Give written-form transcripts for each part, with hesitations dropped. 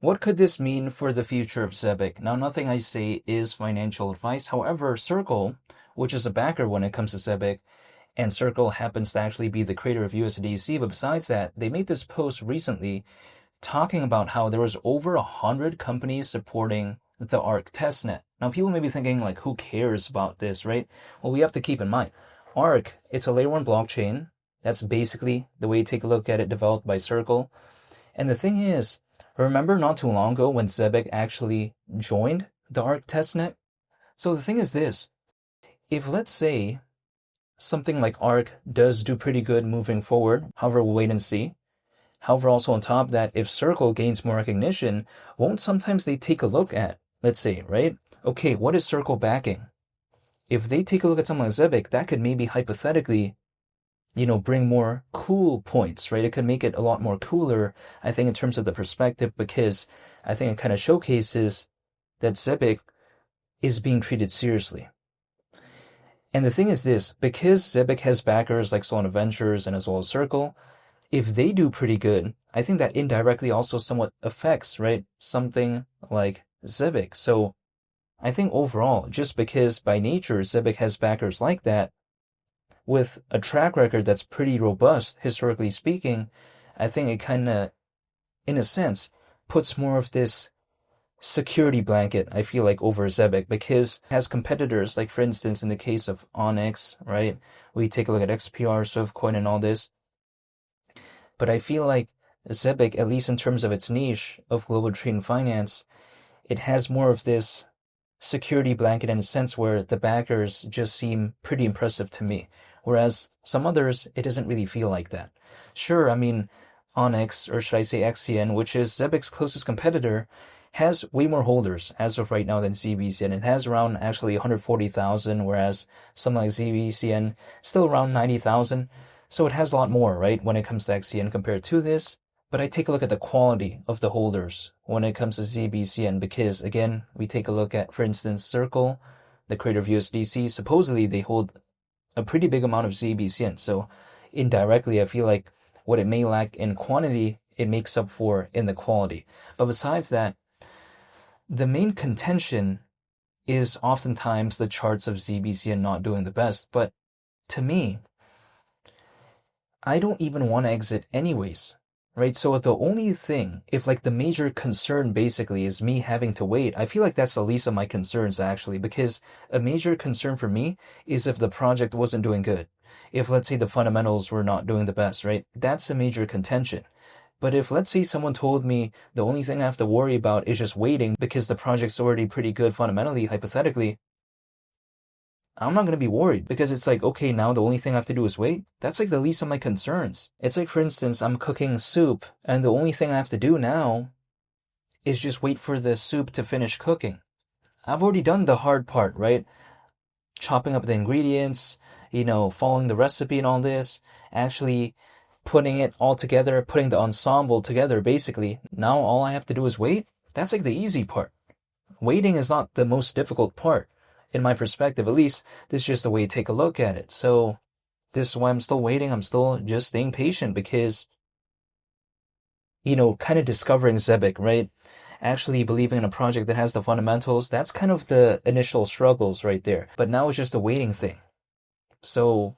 What could this mean for the future of Zebec? Now, nothing I say is financial advice. However, Circle, which is a backer when it comes to Zebec, and Circle happens to actually be the creator of USDC, but besides that, they made this post recently talking about how there was over 100 companies supporting the ARC testnet. Now, people may be thinking, like, who cares about this, right? Well, we have to keep in mind, ARC, it's a layer 1 blockchain. That's basically the way you take a look at it, developed by Circle. And the thing is, remember not too long ago when Zebec actually joined the ARC testnet? So the thing is this, if let's say something like ARC does do pretty good moving forward, however, we'll wait and see. However, also on top of that, if Circle gains more recognition, won't sometimes they take a look at, let's say, right? Okay, what is Circle backing? If they take a look at something like Zebec, that could maybe hypothetically bring more cool points, right? It could make it a lot more cooler, I think, in terms of the perspective, because I think it kind of showcases that Zebec is being treated seriously. And the thing is this, because Zebec has backers like Solana Ventures and as well as Circle, if they do pretty good, I think that indirectly also somewhat affects, right, something like Zebec. So I think overall, just because by nature Zebec has backers like that, with a track record that's pretty robust, historically speaking, I think it kind of, in a sense, puts more of this security blanket, I feel like, over Zebec, because it has competitors, like for instance, in the case of Onyx, right? We take a look at XPR, Swiftcoin, and all this. But I feel like Zebec, at least in terms of its niche of global trade and finance, it has more of this security blanket in a sense where the backers just seem pretty impressive to me. Whereas some others, it doesn't really feel like that. Sure, I mean, Onyx, or should I say XCN, which is Zebec's closest competitor, has way more holders as of right now than ZBCN. It has around actually 140,000, whereas something like ZBCN still around 90,000. So it has a lot more, right, when it comes to XCN compared to this. But I take a look at the quality of the holders when it comes to ZBCN because, again, we take a look at, for instance, Circle, the creator of USDC. Supposedly, they hold a pretty big amount of ZBCN. So indirectly, I feel like what it may lack in quantity, it makes up for in the quality. But besides that, the main contention is oftentimes the charts of ZBCN not doing the best. But to me, I don't even want to exit anyways. Right, so the only thing, if like the major concern basically is me having to wait, I feel like that's the least of my concerns actually, because a major concern for me is if the project wasn't doing good. If let's say the fundamentals were not doing the best, right? That's a major contention. But if let's say someone told me the only thing I have to worry about is just waiting because the project's already pretty good fundamentally, hypothetically, I'm not going to be worried because it's like, okay, now the only thing I have to do is wait. That's like the least of my concerns. It's like, for instance, I'm cooking soup and the only thing I have to do now is just wait for the soup to finish cooking. I've already done the hard part, right? Chopping up the ingredients, following the recipe and all this, actually putting it all together, putting the ensemble together, basically. Now all I have to do is wait. That's like the easy part. Waiting is not the most difficult part. In my perspective, at least, this is just the way to take a look at it. So this is why I'm still waiting. I'm still just staying patient because, kind of discovering Zebec, right? Actually believing in a project that has the fundamentals, that's kind of the initial struggles right there. But now it's just a waiting thing. So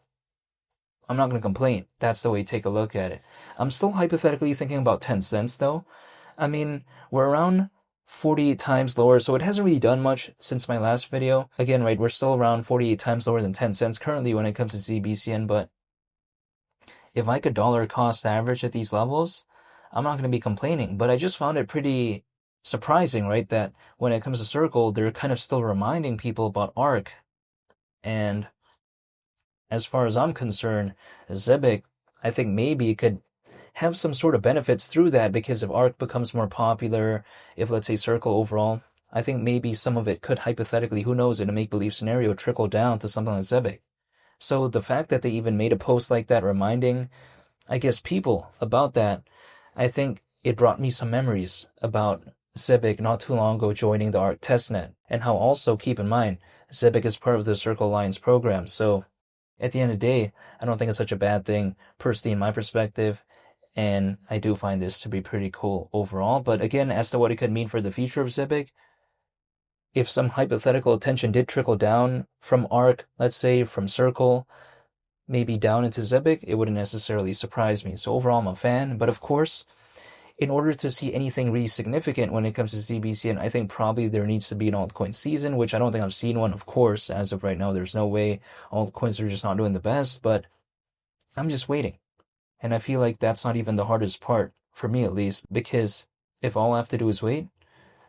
I'm not going to complain. That's the way to take a look at it. I'm still hypothetically thinking about 10 cents though. I mean, we're around 48 times lower, so it hasn't really done much since my last video. Again, right, we're still around 48 times lower than 10 cents currently when it comes to ZBCN, but if I could dollar cost average at these levels, I'm not going to be complaining. But I just found it pretty surprising, right, that when it comes to Circle, they're kind of still reminding people about ARC. And as far as I'm concerned, Zebec, I think maybe it could have some sort of benefits through that because if ARC becomes more popular, if let's say Circle overall, I think maybe some of it could hypothetically, who knows, in a make-believe scenario, trickle down to something like Zebec. So the fact that they even made a post like that reminding, I guess, people about that, I think it brought me some memories about Zebec not too long ago joining the ARC testnet, and how also, keep in mind, Zebec is part of the Circle Alliance program, so at the end of the day, I don't think it's such a bad thing, personally in my perspective. And I do find this to be pretty cool overall. But again, as to what it could mean for the future of Zebec, if some hypothetical attention did trickle down from ARC, let's say from Circle, maybe down into Zebec, it wouldn't necessarily surprise me. So overall, I'm a fan. But of course, in order to see anything really significant when it comes to ZBCN, I think probably there needs to be an altcoin season, which I don't think I've seen one, of course. As of right now, there's no way. Altcoins are just not doing the best, but I'm just waiting. And I feel like that's not even the hardest part, for me at least, because if all I have to do is wait,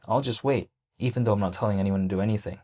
I'll just wait, even though I'm not telling anyone to do anything.